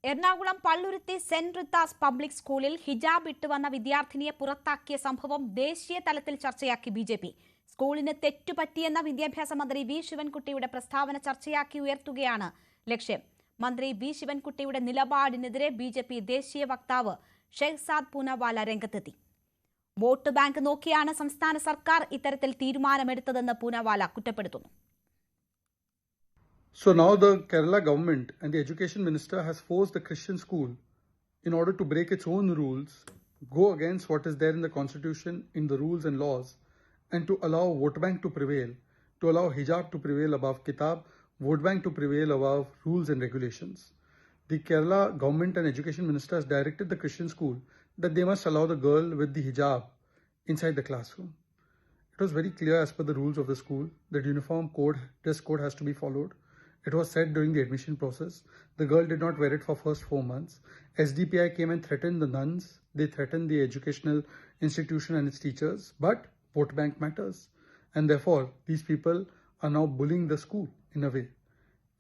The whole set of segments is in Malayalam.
എറണാകുളം പള്ളുരുത്തി സെന്റ് റിത്താസ് പബ്ലിക് സ്കൂളിൽ ഹിജാബ് ഇട്ടുവന്ന വിദ്യാർത്ഥിനിയെ പുറത്താക്കിയ സംഭവം ദേശീയ തലത്തിൽ ചർച്ചയാക്കി ബിജെപി. സ്കൂളിന് തെറ്റുപറ്റിയെന്ന വിദ്യാഭ്യാസ മന്ത്രി വി ശിവൻകുട്ടിയുടെ പ്രസ്താവന ചർച്ചയാക്കി ഉയർത്തുകയാണ് ലക്ഷ്യം. മന്ത്രി വി ശിവൻകുട്ടിയുടെ നിലപാടിനെതിരെ ബിജെപി ദേശീയ വക്താവ് ഷെഹ്സാദ് പൂനവാല രംഗത്തെത്തി. വോട്ട് ബാങ്ക് നോക്കിയാണ് സംസ്ഥാന സർക്കാർ ഇത്തരത്തിൽ തീരുമാനമെടുത്തതെന്ന് പൂനവാല കുറ്റപ്പെടുത്തുന്നു. So now the Kerala government and the education minister has forced the Christian school, in order to break its own rules, go against what is there in the constitution, in the rules and laws, and to allow vote bank to prevail, to allow hijab to prevail above kitab, vote bank to prevail above rules and regulations. The Kerala government and education minister has directed the Christian school that they must allow the girl with the hijab inside the classroom. It was very clear as per the rules of the school that uniform code, dress code has to be followed. It was said during the admission process. The girl did not wear it for first 4 months. SDPI came and threatened the nuns. They threatened the educational institution and its teachers. But vote bank matters. And therefore, these people are now bullying the school in a way.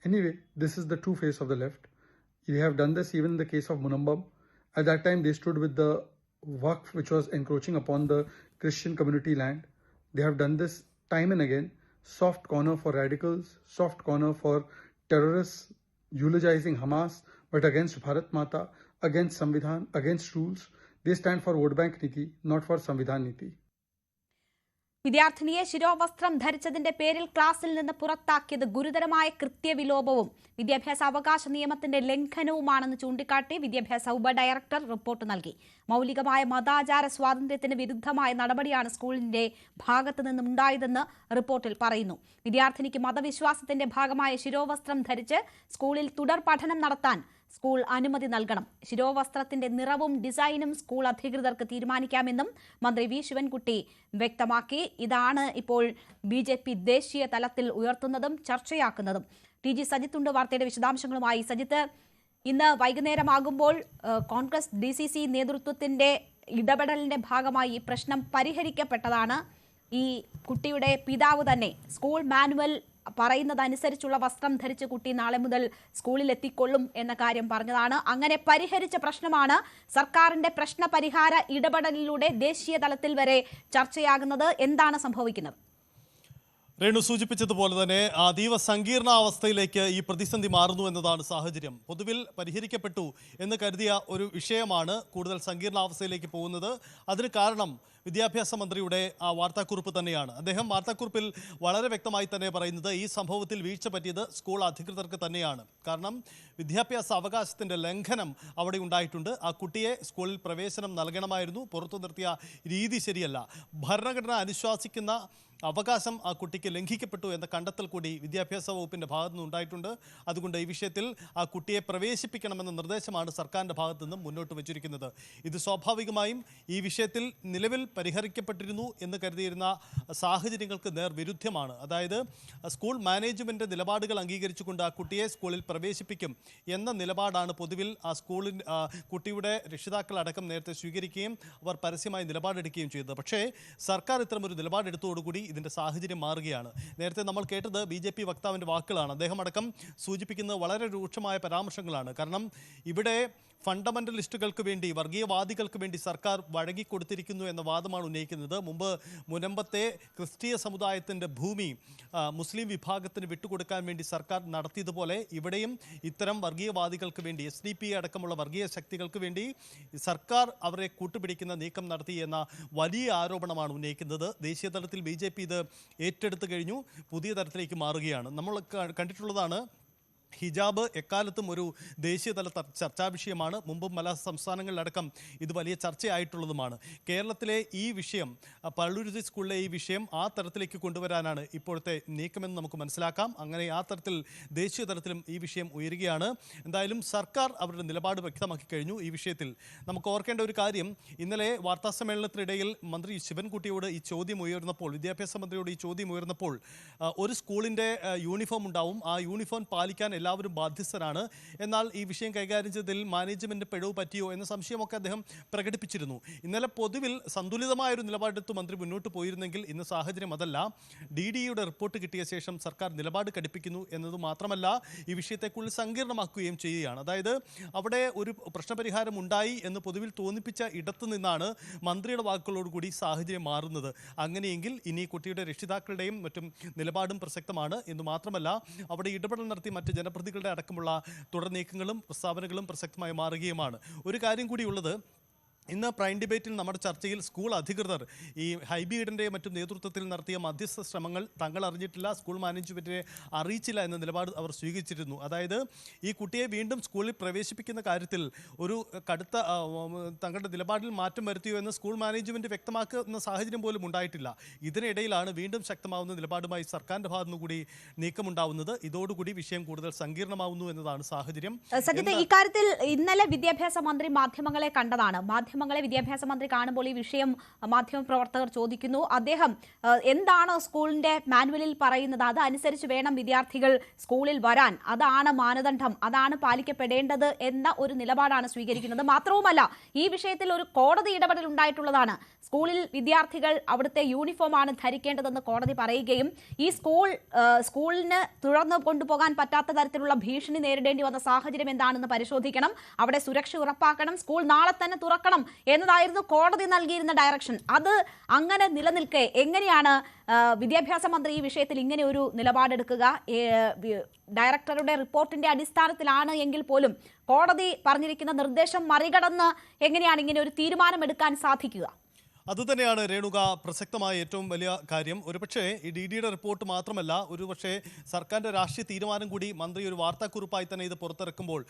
Anyway, this is the true face of the left. They have done this even in the case of Munambam. At that time, they stood with the Waqf, which was encroaching upon the Christian community land. They have done this time and again. Soft corner for radicals, soft corner for terrorists, eulogizing Hamas, but against Bharat Mata, against Samvidhan, against rules. They stand for vote bank niti, not for Samvidhan niti. വിദ്യാർത്ഥിനിയെ ശിരോവസ്ത്രം ധരിച്ചതിന്റെ പേരിൽ ക്ലാസിൽ നിന്ന് പുറത്താക്കിയത് ഗുരുതരമായ കൃത്യവിലോപവും വിദ്യാഭ്യാസ അവകാശ നിയമത്തിന്റെ ലംഘനവുമാണെന്ന് ചൂണ്ടിക്കാട്ടി വിദ്യാഭ്യാസ ഉപഡയറക്ടർ റിപ്പോർട്ട് നൽകി. മൌലികമായ മതാചാര സ്വാതന്ത്ര്യത്തിന് വിരുദ്ധമായ നടപടിയാണ് സ്കൂളിന്റെ ഭാഗത്തു നിന്നുണ്ടായതെന്ന് റിപ്പോർട്ടിൽ പറയുന്നു. വിദ്യാർത്ഥിനിക്ക് മതവിശ്വാസത്തിന്റെ ഭാഗമായ ശിരോവസ്ത്രം ധരിച്ച് സ്കൂളിൽ തുടർ പഠനം നടത്താൻ സ്കൂൾ അനുമതി നൽകണം. ശിരോവസ്ത്രത്തിന്റെ നിറവും ഡിസൈനും സ്കൂൾ അധികൃതർക്ക് തീരുമാനിക്കാമെന്നും മന്ത്രി വി ശിവൻകുട്ടി വ്യക്തമാക്കി. ഇതാണ് ഇപ്പോൾ ബിജെപി ദേശീയ തലത്തിൽ ഉയർത്തുന്നതും ചർച്ചയാക്കുന്നതും. ടി ജി സജിത്തുണ്ട് വാർത്തയുടെ വിശദാംശങ്ങളുമായി. സജിത്ത്, ഇന്ന് വൈകുന്നേരമാകുമ്പോൾ കോൺഗ്രസ് DCC നേതൃത്വത്തിന്റെ ഇടപെടലിന്റെ ഭാഗമായി ഈ പ്രശ്നം പരിഹരിക്കപ്പെട്ടതാണ്. ഈ കുട്ടിയുടെ പിതാവ് തന്നെ സ്കൂൾ മാനുവൽ പറയുന്നതനുസരിച്ചുള്ള വസ്ത്രം ധരിച്ച് കുട്ടി നാളെ മുതൽ സ്കൂളിൽ എത്തിക്കൊള്ളും എന്ന കാര്യം പറഞ്ഞതാണ്. അങ്ങനെ പരിഹരിച്ച പ്രശ്നമാണ് സർക്കാരിന്റെ പ്രശ്ന പരിഹാര ഇടപെടലിലൂടെ ദേശീയ തലത്തിൽ വരെ ചർച്ചയാകുന്നത്. എന്താണ് സംഭവിക്കുന്നത്? രേണു സൂചിപ്പിച്ചതുപോലെ തന്നെ അതീവ സങ്കീർണാവസ്ഥയിലേക്ക് ഈ പ്രതിസന്ധി മാറുന്നു എന്നതാണ് സാഹചര്യം. പൊതുവിൽ പരിഹരിക്കപ്പെട്ടു എന്ന് കരുതിയ ഒരു വിഷയമാണ് കൂടുതൽ സങ്കീർണാവസ്ഥയിലേക്ക് പോകുന്നത്. അതിന് കാരണം വിദ്യാഭ്യാസ മന്ത്രിയുടെ ആ വാർത്താക്കുറിപ്പ് തന്നെയാണ്. അദ്ദേഹം വാർത്താക്കുറിപ്പിൽ വളരെ വ്യക്തമായി തന്നെ പറയുന്നത് ഈ സംഭവത്തിൽ വീഴ്ച പറ്റിയത് സ്കൂൾ അധികൃതർക്ക് തന്നെയാണ്. കാരണം വിദ്യാഭ്യാസ അവകാശത്തിൻ്റെ ലംഘനം അവിടെ ഉണ്ടായിട്ടുണ്ട്. ആ കുട്ടിയെ സ്കൂളിൽ പ്രവേശനം നൽകണമായിരുന്നു. പുറത്തു നിർത്തിയ രീതി ശരിയല്ല. ഭരണഘടന അനുശാസിക്കുന്ന അവകാശം ആ കുട്ടിക്ക് ലംഘിക്കപ്പെട്ടു എന്ന കണ്ടെത്തൽ കൂടി വിദ്യാഭ്യാസ വകുപ്പിൻ്റെ ഭാഗത്തു നിന്ന് ഉണ്ടായിട്ടുണ്ട്. അതുകൊണ്ട് ഈ വിഷയത്തിൽ ആ കുട്ടിയെ പ്രവേശിപ്പിക്കണമെന്ന നിർദ്ദേശമാണ് സർക്കാരിൻ്റെ ഭാഗത്തു നിന്നും മുന്നോട്ട് വച്ചിരിക്കുന്നത്. ഇത് സ്വാഭാവികമായും ഈ വിഷയത്തിൽ നിലവിൽ പരിഹരിക്കപ്പെട്ടിരുന്നു എന്ന് കരുതിയിരുന്ന സാഹചര്യങ്ങൾക്ക് നേർവിരുദ്ധമാണ്. അതായത് സ്കൂൾ മാനേജ്മെൻറ്റ് നിലപാടുകൾ അംഗീകരിച്ചുകൊണ്ട് ആ കുട്ടിയെ സ്കൂളിൽ പ്രവേശിപ്പിക്കും എന്ന നിലപാടാണ് പൊതുവിൽ ആ കുട്ടിയുടെ രക്ഷിതാക്കളടക്കം നേരത്തെ സ്വീകരിക്കുകയും അവർ പരസ്യമായി നിലപാടെടുക്കുകയും ചെയ്തത്. പക്ഷേ സർക്കാർ ഇത്തരമൊരു നിലപാടെടുത്തോടുകൂടി ഇതിൻ്റെ സാഹചര്യം മാറുകയാണ്. നേരത്തെ നമ്മൾ കേട്ടത് BJP വക്താവിൻ്റെ വാക്കുകളാണ്. അദ്ദേഹം അടക്കം സൂചിപ്പിക്കുന്നത് വളരെ രൂക്ഷമായ പരാമർശങ്ങളാണ്. കാരണം ഇവിടെ ഫണ്ടമെൻ്റലിസ്റ്റുകൾക്ക് വേണ്ടി, വർഗീയവാദികൾക്ക് വേണ്ടി സർക്കാർ വഴങ്ങിക്കൊടുത്തിരിക്കുന്നു എന്ന വാദമാണ് ഉന്നയിക്കുന്നത്. മുമ്പ് മുനമ്പത്തെ ക്രിസ്തീയ സമുദായത്തിൻ്റെ ഭൂമി മുസ്ലിം വിഭാഗത്തിന് വിട്ടുകൊടുക്കാൻ വേണ്ടി സർക്കാർ നടത്തിയതുപോലെ ഇവിടെയും ഇത്തരം വർഗീയവാദികൾക്ക് വേണ്ടി, SDP അടക്കമുള്ള വർഗീയ ശക്തികൾക്ക് വേണ്ടി സർക്കാർ അവരെ കൂട്ടുപിടിക്കുന്ന നീക്കം നടത്തി എന്ന വലിയ ആരോപണമാണ് ഉന്നയിക്കുന്നത്. ദേശീയ തലത്തിൽ BJP ഇത് ഏറ്റെടുത്തു കഴിഞ്ഞു. പുതിയ തരത്തിലേക്ക് മാറുകയാണ്. നമ്മൾ കണ്ടിട്ടുള്ളതാണ്, ഹിജാബ് എക്കാലത്തും ഒരു ദേശീയതല ചർച്ചാ വിഷയമാണ്. മുമ്പും പല സംസ്ഥാനങ്ങളിലടക്കം ഇത് വലിയ ചർച്ചയായിട്ടുള്ളതുമാണ്. കേരളത്തിലെ ഈ വിഷയം, പള്ളുരുത്തി സ്കൂളിലെ ഈ വിഷയം ആ തരത്തിലേക്ക് കൊണ്ടുവരാനാണ് ഇപ്പോഴത്തെ നീക്കമെന്ന് നമുക്ക് മനസ്സിലാക്കാം. അങ്ങനെ ആ തരത്തിൽ ദേശീയ തലത്തിലും ഈ വിഷയം ഉയരുകയാണ്. എന്തായാലും സർക്കാർ അവരുടെ നിലപാട് വ്യക്തമാക്കി കഴിഞ്ഞു ഈ വിഷയത്തിൽ. നമുക്ക് ഓർക്കേണ്ട ഒരു കാര്യം, ഇന്നലെ വാർത്താസമ്മേളനത്തിനിടയിൽ മന്ത്രി ശിവൻകുട്ടിയോട് ഈ ചോദ്യം ഉയർന്നപ്പോൾ, വിദ്യാഭ്യാസ മന്ത്രിയോട് ഈ ചോദ്യം ഉയർന്നപ്പോൾ, ഒരു സ്കൂളിൻ്റെ യൂണിഫോം ഉണ്ടാവും, ആ യൂണിഫോം പാലിക്കാൻ എല്ലാ എല്ലാവരും ബാധ്യസ്ഥരാണ്. എന്നാൽ ഈ വിഷയം കൈകാര്യം ചെയ്തതിൽ മാനേജ്മെന്റ് പിഴവ് പറ്റിയോ എന്ന സംശയമൊക്കെ അദ്ദേഹം പ്രകടിപ്പിച്ചിരുന്നു. ഇന്നലെ പൊതുവിൽ സന്തുലിതമായൊരു നിലപാടെടുത്ത് മന്ത്രി മുന്നോട്ട് പോയിരുന്നെങ്കിൽ ഇന്ന് സാഹചര്യം അതല്ല. DDEയുടെ റിപ്പോർട്ട് കിട്ടിയ ശേഷം സർക്കാർ നിലപാട് കടുപ്പിക്കുന്നു എന്നത് മാത്രമല്ല, ഈ വിഷയത്തെ കൂടുതൽ സങ്കീർണമാക്കുകയും ചെയ്യുകയാണ്. അതായത് അവിടെ ഒരു പ്രശ്നപരിഹാരം ഉണ്ടായി എന്ന് പൊതുവിൽ തോന്നിപ്പിച്ച ഇടത്തു നിന്നാണ് മന്ത്രിയുടെ വാക്കുകളോടുകൂടി സാഹചര്യം മാറുന്നത്. അങ്ങനെയെങ്കിൽ ഇനി കുട്ടിയുടെ രക്ഷിതാക്കളുടെയും മറ്റും നിലപാടും പ്രസക്തമാണ് എന്ന് മാത്രമല്ല, അവിടെ ഇടപെടൽ നടത്തി മറ്റ് ജനപ്രതിനിധികളുടെ അടക്കമുള്ള തുടർ നീക്കങ്ങളും പ്രസ്താവനകളും പ്രസക്തമായി മാറുകയുമാണ്. ഒരു കാര്യം കൂടിയുള്ളത്, ഇന്ന് പ്രൈം ഡിബേറ്റിൽ നമ്മുടെ ചർച്ചയിൽ സ്കൂൾ അധികൃതർ ഈ ഹൈബീഡിൻ്റെ മറ്റും നേതൃത്വത്തിൽ നടത്തിയ മധ്യസ്ഥ ശ്രമങ്ങൾ തങ്ങൾ അറിഞ്ഞിട്ടില്ല, സ്കൂൾ മാനേജ്മെൻറ്റിനെ അറിയിച്ചില്ല എന്ന നിലപാട് അവർ സ്വീകരിച്ചിരുന്നു. അതായത് ഈ കുട്ടിയെ വീണ്ടും സ്കൂളിൽ പ്രവേശിപ്പിക്കുന്ന കാര്യത്തിൽ ഒരു കടുത്ത തങ്ങളുടെ നിലപാടിൽ മാറ്റം വരുത്തിയോ എന്ന് സ്കൂൾ മാനേജ്മെൻറ്റ് വ്യക്തമാക്കുന്ന സാഹചര്യം പോലും ഉണ്ടായിട്ടില്ല. ഇതിനിടയിലാണ് വീണ്ടും ശക്തമാവുന്ന നിലപാടുമായി സർക്കാരിൻ്റെ ഭാഗത്തുനിന്ന് കൂടി നീക്കമുണ്ടാവുന്നത്. ഇതോടുകൂടി വിഷയം കൂടുതൽ സങ്കീർണമാവുന്നു എന്നതാണ് സാഹചര്യം. സജിത്ത്, ഇക്കാര്യത്തിൽ ഇന്നലെ വിദ്യാഭ്യാസ മന്ത്രി മാധ്യമങ്ങളെ കണ്ടതാണ്. വിദ്യാഭ്യാസ മന്ത്രി കാണുമ്പോൾ ഈ വിഷയം മാധ്യമപ്രവർത്തകർ ചോദിക്കുന്നു. അദ്ദേഹം എന്താണ് സ്കൂളിന്റെ മാനുവലിൽ പറയുന്നത്, അത് അനുസരിച്ച് വേണം വിദ്യാർത്ഥികൾ സ്കൂളിൽ വരാൻ, അതാണ് മാനദണ്ഡം, അതാണ് പാലിക്കപ്പെടേണ്ടത് എന്ന ഒരു നിലപാടാണ് സ്വീകരിക്കുന്നത്. മാത്രവുമല്ല, ഈ വിഷയത്തിൽ ഒരു കോടതി ഇടപെടൽ ഉണ്ടായിട്ടുള്ളതാണ്. സ്കൂളിൽ വിദ്യാർത്ഥികൾ അവിടുത്തെ യൂണിഫോമാണ് ധരിക്കേണ്ടതെന്ന് കോടതി പറയുകയും ഈ സ്കൂളിന് തുടർന്ന് കൊണ്ടുപോകാൻ പറ്റാത്ത തരത്തിലുള്ള ഭീഷണി നേരിടേണ്ടി വന്ന സാഹചര്യം എന്താണെന്ന് പരിശോധിക്കണം, അവിടെ സുരക്ഷ ഉറപ്പാക്കണം, സ്കൂൾ നാളെ തന്നെ തുറക്കണം എന്നതായിരുന്നു കോടതി നൽകിയിരുന്ന ഡയറക്ഷൻ. അത് അങ്ങനെ നിലനിൽക്കെ എങ്ങനെയാണ് വിദ്യാഭ്യാസ മന്ത്രി ഈ വിഷയത്തിൽ ഇങ്ങനെ ഒരു നിലപാടെടുക്കുക? ഡയറക്ടറുടെ റിപ്പോർട്ടിന്റെ അടിസ്ഥാനത്തിലാണ് എങ്കിൽ പോലും കോടതി പറഞ്ഞിരിക്കുന്ന നിർദ്ദേശം മറികടന്ന് എങ്ങനെയാണ് ഇങ്ങനെ ഒരു തീരുമാനമെടുക്കാൻ സാധിക്കുക? അതുതന്നെയാണ് രേണുക പ്രസക്തമായ ഏറ്റവും വലിയ കാര്യം. ഒരുപക്ഷെ ഈ DDEയുടെ റിപ്പോർട്ട് മാത്രമല്ല, ഒരുപക്ഷെ സർക്കാരിൻ്റെ രാഷ്ട്രീയ തീരുമാനം കൂടി മന്ത്രി ഒരു വാർത്താക്കുറിപ്പായി തന്നെ ഇത് പുറത്തിറക്കുമ്പോൾ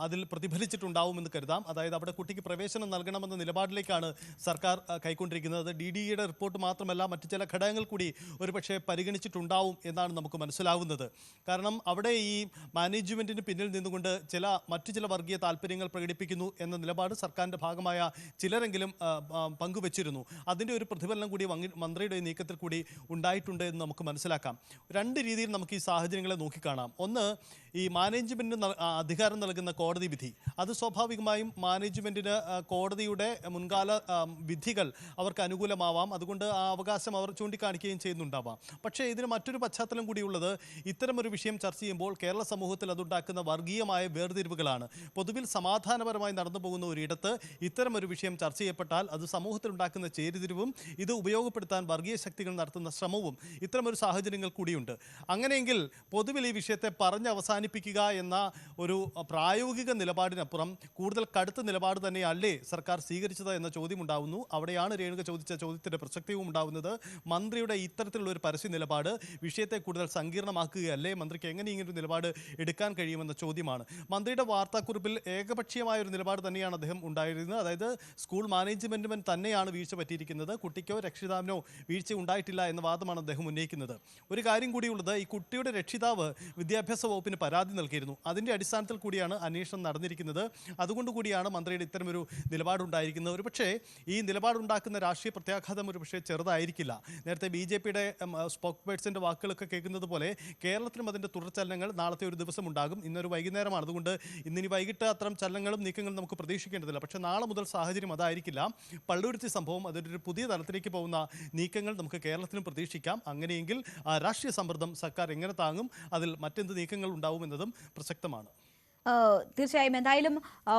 അതിൽ പ്രതിഫലിച്ചിട്ടുണ്ടാവുമെന്ന് കരുതാം. അതായത് അവിടെ കുട്ടിക്ക് പ്രവേശനം നൽകണമെന്ന നിലപാടിലേക്കാണ് സർക്കാർ കൈക്കൊണ്ടിരിക്കുന്നത്. DDEയുടെ റിപ്പോർട്ട് മാത്രമല്ല, മറ്റു ചില ഘടകങ്ങൾ കൂടി ഒരുപക്ഷെ പരിഗണിച്ചിട്ടുണ്ടാവും എന്നാണ് നമുക്ക് മനസ്സിലാവുന്നത്. കാരണം അവിടെ ഈ മാനേജ്മെൻറ്റിന് പിന്നിൽ നിന്നുകൊണ്ട് മറ്റു ചില വർഗീയ താല്പര്യങ്ങൾ പ്രകടിപ്പിക്കുന്നു എന്ന നിലപാട് സർക്കാരിൻ്റെ ഭാഗമായ ചിലരെങ്കിലും പങ്കുവച്ചിരുന്നു. അതിൻ്റെ ഒരു പ്രതിഫലനം കൂടി മന്ത്രിയുടെ നീക്കത്തിൽ കൂടി ഉണ്ടായിട്ടുണ്ട് എന്ന് നമുക്ക് മനസ്സിലാക്കാം. രണ്ട് രീതിയിൽ നമുക്ക് ഈ സാഹചര്യങ്ങളെ നോക്കിക്കാണാം. ഒന്ന്, ഈ മാനേജ്മെൻറ്റിന് അധികാരം നൽകുന്ന കോടതി വിധി, അത് സ്വാഭാവികമായും മാനേജ്മെൻറ്റിന് കോടതിയുടെ മുൻകാല വിധികൾ അവർക്ക് അനുകൂലമാവാം, അതുകൊണ്ട് ആ അവകാശം അവർ ചൂണ്ടിക്കാണിക്കുകയും ചെയ്യുന്നുണ്ടാവാം. പക്ഷേ ഇതിന് മറ്റൊരു പശ്ചാത്തലം കൂടിയുള്ളത്, ഇത്തരമൊരു വിഷയം ചർച്ച ചെയ്യുമ്പോൾ കേരള സമൂഹത്തിൽ അതുണ്ടാക്കുന്ന വർഗീയമായ വേർതിരിവുകളാണ്. പൊതുവിൽ സമാധാനപരമായി നടന്നു പോകുന്ന ഒരിടത്ത് ഇത്തരമൊരു വിഷയം ചർച്ച ചെയ്യപ്പെട്ടാൽ അത് സമൂഹത്തിൽ ഉണ്ടാക്കുന്ന ചേരിതിരിവും ഇത് ഉപയോഗപ്പെടുത്താൻ വർഗീയ ശക്തികൾ നടത്തുന്ന ശ്രമവും ഇത്തരമൊരു സാഹചര്യങ്ങൾ കൂടിയുണ്ട്. അങ്ങനെയെങ്കിൽ പൊതുവിൽ ഈ വിഷയത്തെ പറഞ്ഞ് അവസാനിപ്പിക്കുക എന്ന ഒരു പ്രായോഗിക നിലപാടിനപ്പുറം കൂടുതൽ കടുത്ത നിലപാട് തന്നെയല്ലേ സർക്കാർ സ്വീകരിച്ചത് എന്ന ചോദ്യം ഉണ്ടാവുന്നു. അവിടെയാണ് രേണുക ചോദിച്ച ചോദ്യത്തിൻ്റെ പ്രസക്തിയും ഉണ്ടാവുന്നത്. മന്ത്രിയുടെ ഇത്തരത്തിലുള്ള ഒരു പരസ്യ നിലപാട് വിഷയത്തെ കൂടുതൽ സങ്കീർണമാക്കുകയല്ലേ? മന്ത്രിക്ക് എങ്ങനെ ഇങ്ങനൊരു നിലപാട് എടുക്കാൻ കഴിയുമെന്ന ചോദ്യമാണ്. മന്ത്രിയുടെ വാർത്താക്കുറിപ്പിൽ ഏകപക്ഷീയമായ ഒരു നിലപാട് തന്നെയാണ് അദ്ദേഹം ഉണ്ടായിരുന്നത്. അതായത് സ്കൂൾ മാനേജ്മെൻറ്റ് തന്നെയാണ് വീഴ്ച പറ്റിയിരിക്കുന്നത്, കുട്ടിക്കോ രക്ഷിതാവിനോ വീഴ്ച ഉണ്ടായിട്ടില്ല എന്ന വാദമാണ് അദ്ദേഹം ഉന്നയിക്കുന്നത്. ഒരു കാര്യം കൂടിയുള്ളത്, ഈ കുട്ടിയുടെ രക്ഷിതാവ് വിദ്യാഭ്യാസ വകുപ്പിന് പരാതി നൽകിയിരുന്നു. അതിൻ്റെ അടിസ്ഥാനത്തിൽ കൂടിയാണ് അന്വേഷണം നടന്നിരിക്കുന്നത്. അതുകൊണ്ട് കൂടിയാണ് മന്ത്രിയുടെ ഇത്തരമൊരു നിലപാടുണ്ടായിരിക്കുന്നത്. ഒരുപക്ഷേ ഈ നിലപാടുണ്ടാക്കുന്ന രാഷ്ട്രീയ പ്രത്യാഘാതം ഒരുപക്ഷെ ചെറുതായിരിക്കില്ല. നേരത്തെ BJPയുടെ സ്പോക്ക് പേഴ്സൻ്റെ വാക്കുകളൊക്കെ കേൾക്കുന്നത് പോലെ കേരളത്തിലും അതിൻ്റെ തുടർചലനങ്ങൾ നാളത്തെ ഒരു ദിവസം ഉണ്ടാകും. ഇന്നൊരു വൈകുന്നേരമാണ്, അതുകൊണ്ട് ഇന്നിനി വൈകിട്ട് അത്തരം ചലനങ്ങളും നീക്കങ്ങളും നമുക്ക് പ്രതീക്ഷിക്കേണ്ടതില്ല. പക്ഷേ നാളെ മുതൽ സാഹചര്യം അതായിരിക്കില്ല. പള്ളുരുത്തി സംഭവം അതൊരു പുതിയ തലത്തിലേക്ക് പോകുന്ന നീക്കങ്ങൾ നമുക്ക് കേരളത്തിലും പ്രതീക്ഷിക്കാം. അങ്ങനെയെങ്കിൽ രാഷ്ട്രീയ സമ്മർദ്ദം സർക്കാർ എങ്ങനെ താങ്ങും, അതിൽ മറ്റെന്ത് നീക്കങ്ങൾ ഉണ്ടാവുമെന്നതും പ്രസക്തമാണ്. തീർച്ചയായും എന്തായാലും